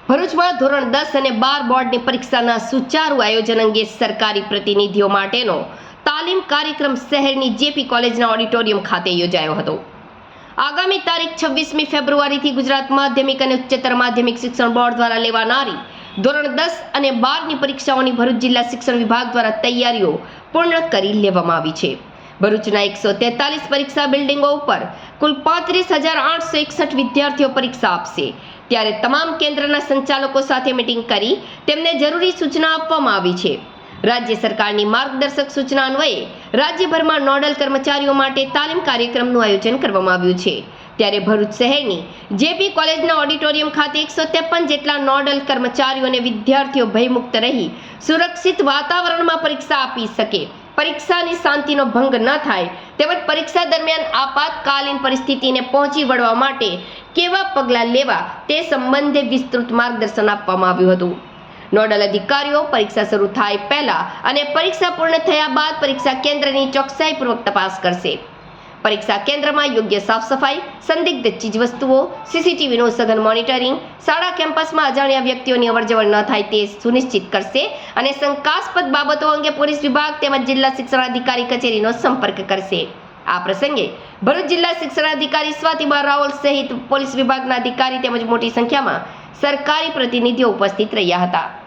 ભરૂચમાં ધોરણ 10 અને 12 બોર્ડની પરીક્ષાના સુચારુ આયોજન અંગે સરકારી પ્રતિનિધિઓ માટેનો તાલીમ કાર્યક્રમ શહેરની જેપી કોલેજના ઓડિટોરિયમ ખાતે યોજાયો હતો। આગામી તારીખ 26મી ફેબ્રુઆરીથી ગુજરાત માધ્યમિક અને ઉચ્ચતર માધ્યમિક શિક્ષણ બોર્ડ દ્વારા લેવાનારી ધોરણ 10 અને 12ની પરીક્ષાઓની ભરૂચ જિલ્લા શિક્ષણ વિભાગ દ્વારા તૈયારીઓ પૂર્ણ કરી લેવામાં આવી છે। ભરૂચના 143 પરીક્ષા બિલ્ડિંગો ઉપર કુલ 35,861 વિદ્યાર્થીઓ પરીક્ષા આપશે। ત્યારે તમામ કેન્દ્રના સંચાલકો સાથે મીટિંગ કરી તેમને જરૂરી સૂચના આપવામાં આવી છે। રાજ્ય સરકારની માર્ગદર્શક સૂચના અન્વયે રાજ્યભરમાં નોડલ કર્મચારીઓ માટે તાલીમ કાર્યક્રમનું આયોજન કરવામાં આવ્યું છે। ત્યારે ભરૂચ શહેરની જેપી કોલેજના ઓડિટોરિયમ ખાતે 153 જેટલા નોડલ કર્મચારીઓ અને વિદ્યાર્થીઓ ભયમુક્ત રહી સુરક્ષિત વાતાવરણમાં પરીક્ષા આપી શકે, પરીક્ષાની શાંતિનો ભંગ ન થાય તેમજ પરીક્ષા દરમિયાન આપાતકાલીન પરિસ્થિતિને પહોંચી વળવા માટે કેવા પગલાં લેવા તે સંબંધે વિસ્તૃત માર્ગદર્શન આપવામાં આવ્યું હતું। નોડલ અધિકારીઓ પરીક્ષા શરૂ થાય પહેલા અને પરીક્ષા પૂર્ણ થયા બાદ પરીક્ષા કેન્દ્રની ચોકસાઈપૂર્વક તપાસ કરશે। પરીક્ષા કેન્દ્રમાં યોગ્ય સાફ સફાઈ, સંદિગ્ધ ચીજવસ્તુઓ, સીસીટીવીનું સઘન મોનિટરિંગ, શાળા કેમ્પસમાં અજાણ્યા વ્યક્તિઓની અવરજવર ન થાય તે સુનિશ્ચિત કરશે અને શંકાસ્પદ બાબતો અંગે પોલીસ વિભાગ તેમજ જિલ્લા શિક્ષણાધિકારી કચેરીનો સંપર્ક કરશે। આ પ્રસંગે ભરૂચ જિલ્લા શિક્ષણાધિકારી સ્વાતિબા રાવલ સહિત પોલીસ વિભાગના અધિકારી તેમજ મોટી સંખ્યામાં સરકારી પ્રતિનિધિઓ ઉપસ્થિત રહ્યા હતા।